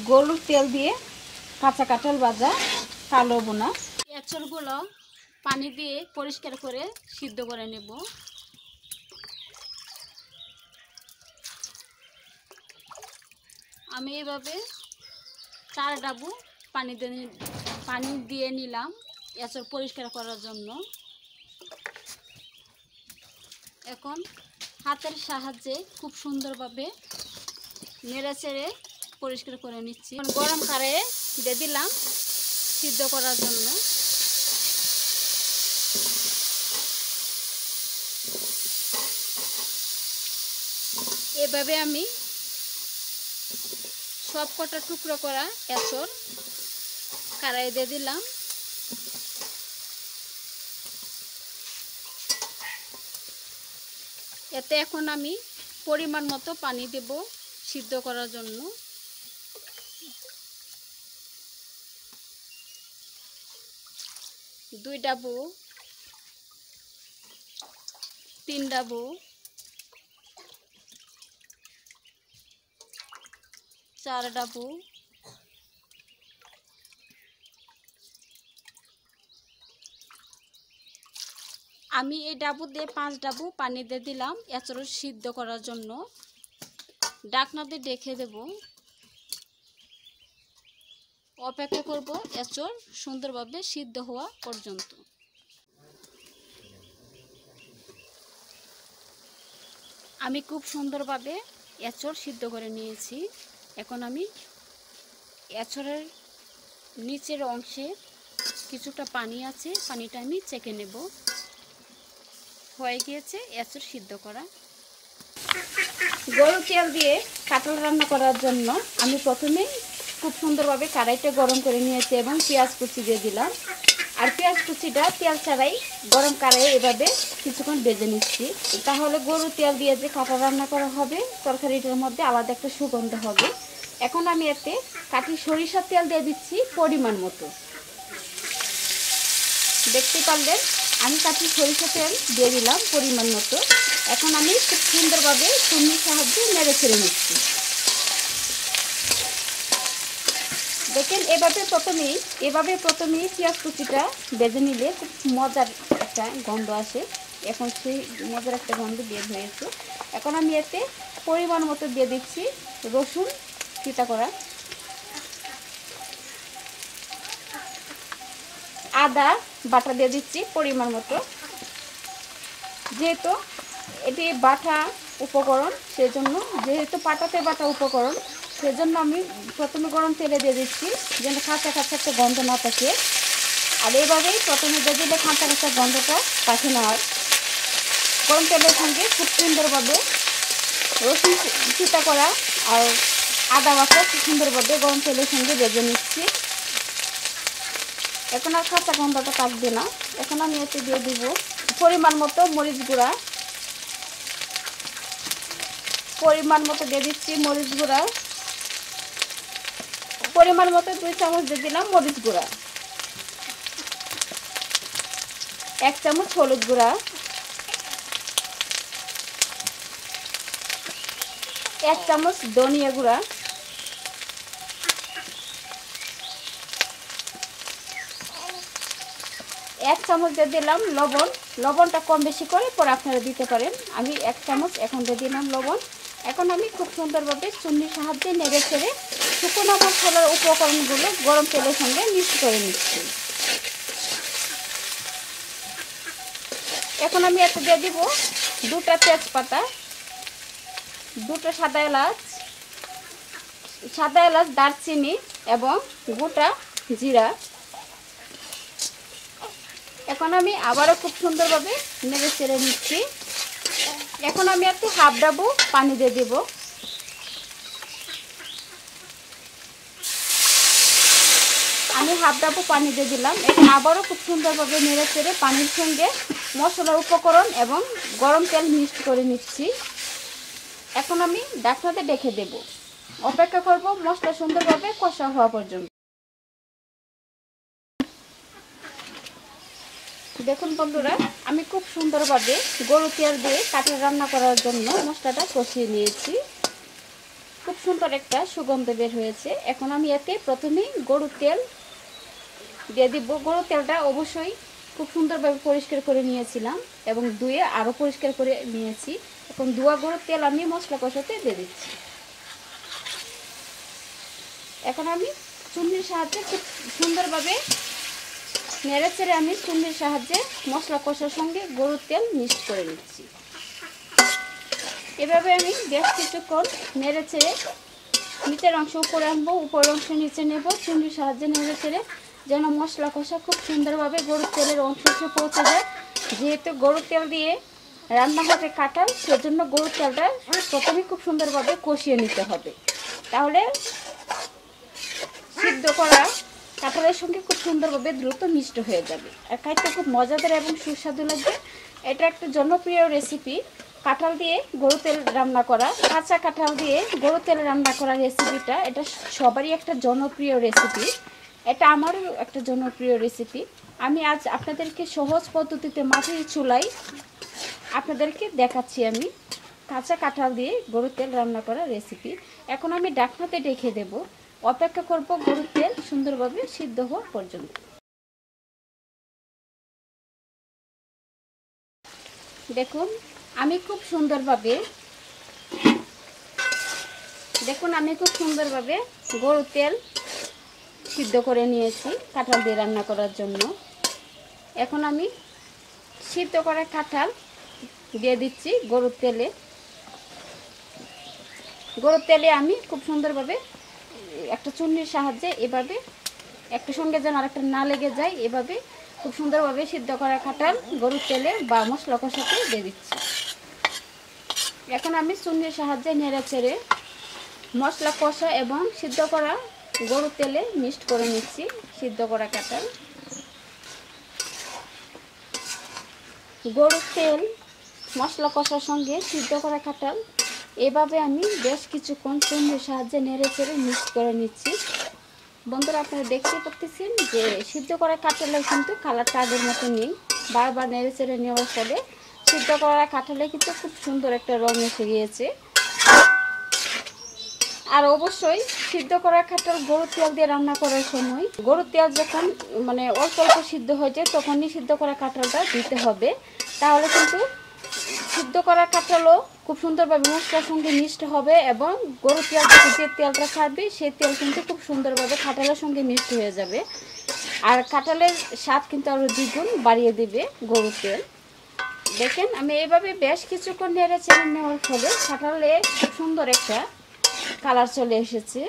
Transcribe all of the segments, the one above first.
গরুর তেল দিয়ে কাঁচা কাঁঠাল ভাজা, কালো বোনা। এঁচড়গুলো পানি দিয়ে পরিষ্কার করে সিদ্ধ করে নেব। আমি এভাবে 4 ডাবু পানি দিয়ে নিলাম এঁচড় পরিষ্কার করার জন্য। এখন হাতের সাহায্যে খুব সুন্দরভাবে নেড়ে চেড়ে পরিষ্কার করে নিচ্ছি। গরম কড়াইয়ে দিয়ে দিলাম সিদ্ধ করার জন্য। এভাবে আমি সব কটা টুকরো করা এঁচড় কড়াইয়ে দিয়ে দিলাম। এতে এখন আমি পরিমাণ মতো পানি দেব সিদ্ধ করার জন্য। দুই ডাবু, 3 ডাবু, 4 ডাবু, আমি এই ডাবু দিয়ে 5 ডাবু পানি দিয়ে দিলাম এঁচড় সিদ্ধ করার জন্য। ঢাকনা দিয়ে ঢেকে দেব। অপেক্ষা করব এঁচড় সুন্দরভাবে সিদ্ধ হওয়া পর্যন্ত। আমি খুব সুন্দরভাবে এঁচড় সিদ্ধ করে নিয়েছি। এখন আমি এঁচড়ের নিচের অংশে কিছুটা পানি আছে, পানিটা আমি চেকে নেব। হয়ে গিয়েছে এঁচড় সিদ্ধ করা। গরুর তেল দিয়ে কাঁঠাল রান্না করার জন্য আমি প্রথমে খুব সুন্দরভাবে কড়াইটা গরম করে নিয়েছি এবং পেঁয়াজ কুচি দিয়ে দিলাম। আর পেঁয়াজ কুচিটা তেল ছাড়াই গরম কড়াইয়ে এভাবে কিছুক্ষণ ভেজে নিচ্ছি। তাহলে গরুর তেল দিয়ে যে কাঁঠাল রান্না করা হবে তরকারিটার মধ্যে আলাদা একটা সুগন্ধ হবে। এখন আমি এতে কাঠি সরিষার তেল দিয়ে দিচ্ছি পরিমাণ মতো। দেখতে পারলেন আমি কাঠি সরিষা তেল দিয়ে দিলাম পরিমাণ মতো। এখন আমি খুব সুন্দরভাবে ছুরির সাহায্যে নেড়ে ছেড়ে নিচ্ছি। দেখেন এভাবে প্রথমেই পেঁয়াজ কুচিটা ভেজে নিলে খুব মজার একটা গন্ধ আসে। এখন সেই মজার একটা গন্ধ বের হয়েছে। এখন আমি এতে পরিমাণ মতো দিয়ে দিচ্ছি রসুন কিটা করা, আদা বাটা দিয়ে দিচ্ছি পরিমাণ মতো। যেহেতু এটি বাটা উপকরণ সেজন্য, যেহেতু পাটাতে বাটা উপকরণ সেজন্য আমি প্রথমে গরম তেলে দিয়ে দিচ্ছি যেন কাঁচা কাঁচা একটা গন্ধ না থাকে। আর এভাবেই প্রথমে দিয়ে দিলে কাঁচা কাঁচা গন্ধটা থাকে না। আর গরম তেলের সঙ্গে খুব সুন্দরভাবে রসুন চিতা করা আর আদা বাটা খুব সুন্দরভাবে গরম তেলের সঙ্গে ভেজে নিচ্ছি। এখন আর কাঁচা গন্ধটা থাকবে না। এখন আমি এতে দিয়ে দিব পরিমাণ মতো মরিচ গুঁড়া, পরিমাণ মতো দিয়ে দিচ্ছি মরিচ গুঁড়া, পরিমাণ মতো 2 চামচ দিয়ে দিলাম মরিচ গুঁড়া, 1 চামচ হলুদ গুঁড়া, 1 চামচ ধনিয়া গুঁড়া, 1 চামচ দিয়ে দিলাম লবণ। লবণটা কম বেশি করে পরে আপনারা দিতে পারেন। আমি 1 চামচ এখন দিয়ে দিলাম লবণ। এখন আমি খুব সুন্দরভাবে ছুরির সাহায্যে নেড়ে ছেড়ে শুকনো মশলার উপকরণগুলো গরম তেলের সঙ্গে মিক্স করে নিচ্ছি। এখন আমি এতে দিয়ে দিব 2টা তেজপাতা, 2টা সাদা এলাচ, দারচিনি এবং গোটা জিরা। এখন আমি আবারও খুব সুন্দরভাবে নেড়ে চেড়ে নিচ্ছি। এখন আমি একটু হাফ ডাবু পানি দিয়ে দেব। আমি হাফ ডাবু পানি দিয়ে দিলাম। এখন আবারও খুব সুন্দরভাবে নেড়ে চেড়ে পানির সঙ্গে মশলার উপকরণ এবং গরম তেল মিক্সড করে নিচ্ছি। এখন আমি ঢাকনাতে ঢেকে দেব। অপেক্ষা করব মশলা সুন্দরভাবে কষা হওয়া পর্যন্ত। দেখুন বন্ধুরা, আমি খুব সুন্দরভাবে গরুর তেল দিয়ে কাঁঠাল রান্না করার জন্য মশলাটা কষিয়ে নিয়েছি। খুব সুন্দর একটা সুগন্ধ বের হয়েছে। এখন আমি এতে প্রথমেই গরুর তেল দিয়ে দিব। গরুর তেলটা অবশ্যই খুব সুন্দরভাবে পরিষ্কার করে নিয়েছিলাম এবং ধুয়ে আরও পরিষ্কার করে নিয়েছি। এখন ধোয়া গরুর তেল আমি মশলা কষাতে দিয়ে দিচ্ছি। এখন আমি চুন্নির সাহায্যে খুব সুন্দরভাবে নেড়ে চেড়ে আমি চুন্নির সাহায্যে মশলা কষার সঙ্গে গরুর তেল মিক্স করে নিচ্ছি। এভাবে আমি বেশ কিছুক্ষণ নেড়ে চেড়ে নিচের অংশ উপরে আনবো, উপরের অংশ নিচে নেব। চুন্নির সাহায্যে নেড়ে চেড়ে যেন মশলা কষা খুব সুন্দরভাবে গরুর তেলের অংশে পৌঁছে যায়। যেহেতু গরুর তেল দিয়ে রান্না হবে কাঁঠাল, সেজন্য গরুর তেলটা প্রথমে খুব সুন্দরভাবে কষিয়ে নিতে হবে, তাহলে সিদ্ধ করা কাঁঠালের সঙ্গে খুব সুন্দরভাবে দ্রুত মিষ্ট হয়ে যাবে আর খাইতে খুব মজাদার এবং সুস্বাদু লাগবে। এটা একটা জনপ্রিয় রেসিপি, কাঁঠাল দিয়ে গরু তেল রান্না করা, কাঁচা কাঁঠাল দিয়ে গরু তেল রান্না করা রেসিপিটা এটা সবারই একটা জনপ্রিয় রেসিপি। এটা আমারও একটা জনপ্রিয় রেসিপি। আমি আজ আপনাদেরকে সহজ পদ্ধতিতে মাটির চুলায় আপনাদেরকে দেখাচ্ছি আমি কাঁচা কাঁঠাল দিয়ে গরু তেল রান্না করা রেসিপি। এখন আমি ঢাকনাতে রেখে দেব, অপেক্ষা করব গরুর তেল সুন্দরভাবে সিদ্ধ হওয়া পর্যন্ত। দেখুন আমি খুব সুন্দরভাবে গরুর তেল সিদ্ধ করে নিয়েছি কাঁঠাল দিয়ে রান্না করার জন্য। এখন আমি সিদ্ধ করা কাঁঠাল দিয়ে দিচ্ছি গরুর তেলে আমি খুব সুন্দরভাবে একটা চুন্নির সাহায্যে এভাবে একটা সঙ্গে যেন আরেকটা না লেগে যায়, এভাবে খুব সুন্দরভাবে সিদ্ধ করা কাঁঠাল গরুর তেলে বা মশলা কষাতে দিয়ে দিচ্ছি। এখন আমি চুন্নির সাহায্যে নেড়ে চেড়ে মশলা কষা এবং সিদ্ধ করা গরুর তেলে মিক্সড করে নিচ্ছি সিদ্ধ করা কাঁঠাল। গরুর তেল মশলা কষার সঙ্গে সিদ্ধ করা কাঁঠাল এভাবে আমি বেশ কিছুক্ষণ চুন্নির সাহায্যে নেড়ে চেড়ে মিক্স করে নিচ্ছি। বন্ধুরা আপনারা দেখতে পাচ্ছেন যে সিদ্ধ করা কাঁঠালের কিন্তু কালারটা আগের মতো নেই, বারবার নেড়ে চেড়ে নেওয়ার ফলে সিদ্ধ করা কাঁঠালে কিন্তু খুব সুন্দর একটা রং এসে গিয়েছে। আর অবশ্যই সিদ্ধ করা কাঁঠাল গরুর তেল দিয়ে রান্না করার সময় গরুর তেল যখন অল্প অল্প সিদ্ধ হয়ে যায় তখনই সিদ্ধ করা কাঁঠালটা দিতে হবে, তাহলে কিন্তু সিদ্ধ করা কাঁঠালও খুব সুন্দরভাবে মশলার সঙ্গে মিক্সড হবে এবং গরুর তেল থেকে যে তেলটা ছাড়বে সেই তেল কিন্তু খুব সুন্দরভাবে কাঁঠালের সঙ্গে মিক্সড হয়ে যাবে আর কাঁঠালের স্বাদ কিন্তু আরও দ্বিগুণ বাড়িয়ে দেবে গরুর তেল। দেখেন আমি এইভাবে বেশ কিছুক্ষণ নেড়ে চেড়ে নেওয়ার ফলে কাঁঠালে খুব সুন্দর একটা কালার চলে এসেছে।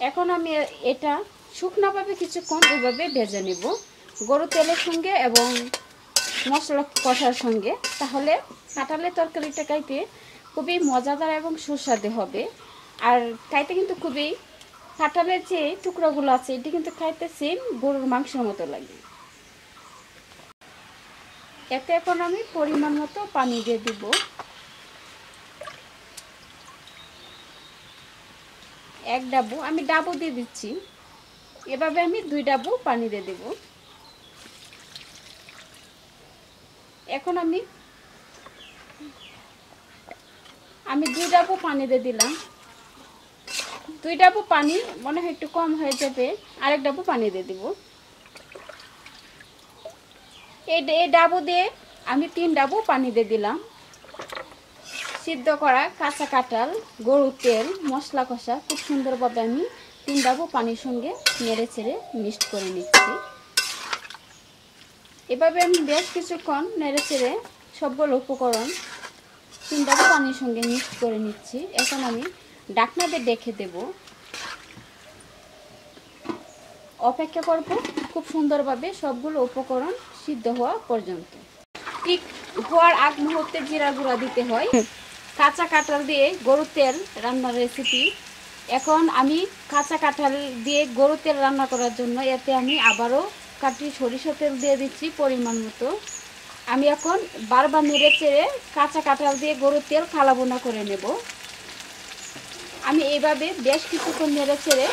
এখন আমি এটা শুকনোভাবে কিছুক্ষণ এভাবে ভেজে নেব গরুর তেলের সঙ্গে এবং মশলা কষার সঙ্গে, তাহলে কাঁঠালের তরকারিটা খাইতে খুবই মজাদার এবং সুস্বাদু হবে। আর খাইতে কিন্তু খুবই কাঁঠালের যে টুকরোগুলো আছে এটি কিন্তু খাইতে সেম গরুর মাংসের মতো লাগে। এতে এখন আমি পরিমাণ মতো পানি দিয়ে দিব। এক ডাবু আমি ডাবু দিয়ে দিচ্ছি, এভাবে আমি 2 ডাবু পানি দিয়ে দেব। এখন আমি 2 ডাবু পানি দিয়ে দিলাম। 2 ডাবু পানি মনে হয় একটু কম হয়ে যাবে, আরেক ডাবু পানি দিয়ে দিব। এই ডাবু দিয়ে আমি 3 ডাবু পানি দিয়ে দিলাম। সিদ্ধ করা কাঁচা কাঁঠাল গরুর তেল মশলা কষা খুব সুন্দরভাবে আমি 3 ডাবু পানির সঙ্গে নেড়ে চেড়ে মিক্সড করে নিচ্ছি। এভাবে আমি বেশ কিছুক্ষণ নেড়ে চেড়ে সবগুলো উপকরণ 3 ডাবু পানির সঙ্গে মিক্সড করে নিচ্ছি। এখন আমি ঢাকনা দিয়ে ঢেকে দেব, অপেক্ষা করব খুব সুন্দরভাবে সবগুলো উপকরণ সিদ্ধ হওয়া পর্যন্ত। ঠিক হওয়ার আগ মুহূর্তে জিরা গুঁড়া দিতে হয়। কাঁচা কাঁঠাল দিয়ে গরুর তেল রান্নার রেসিপি। এখন আমি কাঁচা কাঁঠাল দিয়ে গরুর তেল রান্না করার জন্য এতে আমি আবারও কাটি সরিষা তেল দিয়ে দিচ্ছি পরিমাণ মতো। আমি এখন বারবার নেড়ে চেড়ে কাঁচা কাঁঠাল দিয়ে গরুর তেল কালাবোনা করে নেব। আমি এইভাবে বেশ কিছুক্ষণ নেড়ে চেড়ে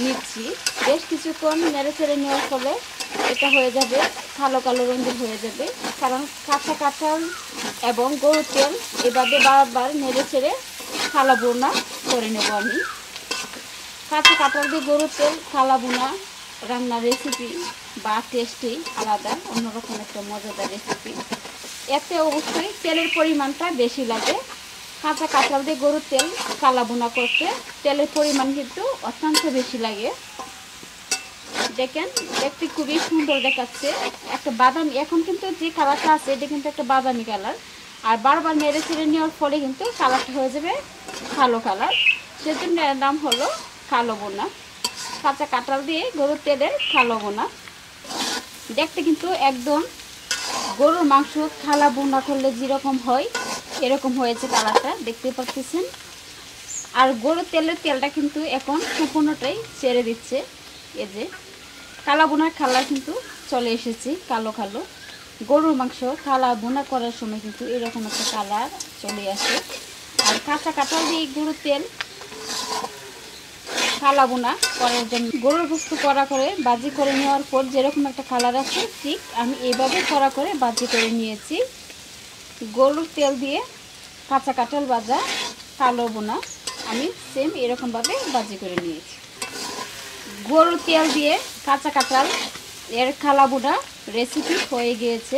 নিচ্ছি। বেশ কিছুক্ষণ নেড়ে চেড়ে নেওয়ার ফলে এটা হয়ে যাবে কালো কালো রঙের হয়ে যাবে, কারণ কাঁচা কাঁঠাল এবং গরুর তেল এভাবে বারবার নেড়ে চেড়ে খালা বোনা করে নেব আমি। কাঁচা কাঁঠাল দিয়ে গরুর তেল খালা বোনা রান্নার রেসিপি বা টেস্টই আলাদা, অন্যরকম একটা মজাদার রেসিপি। এতে অবশ্যই তেলের পরিমাণটা বেশি লাগে। কাঁচা কাঁঠাল দিয়ে গরুর তেল কালা বোনা করতে তেলের পরিমাণ কিন্তু অত্যন্ত বেশি লাগে। দেখেন দেখতে খুবই সুন্দর দেখাচ্ছে, একটা বাদামি, এখন কিন্তু যে কালারটা আছে এটা কিন্তু একটা বাদামি কালার, আর বারবার নেড়ে চেড়ে নেওয়ার ফলে কিন্তু কালারটা হয়ে যাবে কালো কালার। সেজন্য এর নাম হলো কালো বোনা। কাঁচা কাঁঠাল দিয়ে গরুর তেলের কালো বোনা। দেখতে কিন্তু একদম গরুর মাংস খালা বোনা করলে যেরকম হয় এরকম হয়েছে কালারটা, দেখতে পাচ্ছেন। আর গরুর তেলটা কিন্তু এখন সম্পূর্ণটাই ছেড়ে দিচ্ছে। এই যে কালা বোনার কালার কিন্তু চলে এসেছে, কালো কালো। গরুর মাংস কালা বোনা করার সময় কিন্তু এরকম একটা কালার চলে আসে। আর কাঁচা কাঁঠাল দিয়ে গরুর তেল কালা বোনা করার জন্য গরুর গোশত কড়া করে বাজি করে নেওয়ার পর যেরকম একটা কালার আছে, ঠিক আমি এইভাবে কড়া করে বাজি করে নিয়েছি। গরুর তেল দিয়ে কাঁচা কাঁঠাল ভাজা কালো বোনা আমি সেম এরকমভাবে বাজি করে নিয়েছি। গরুর তেল দিয়ে কাঁচা কাঁঠাল এর কালা বোনা রেসিপি হয়ে গিয়েছে।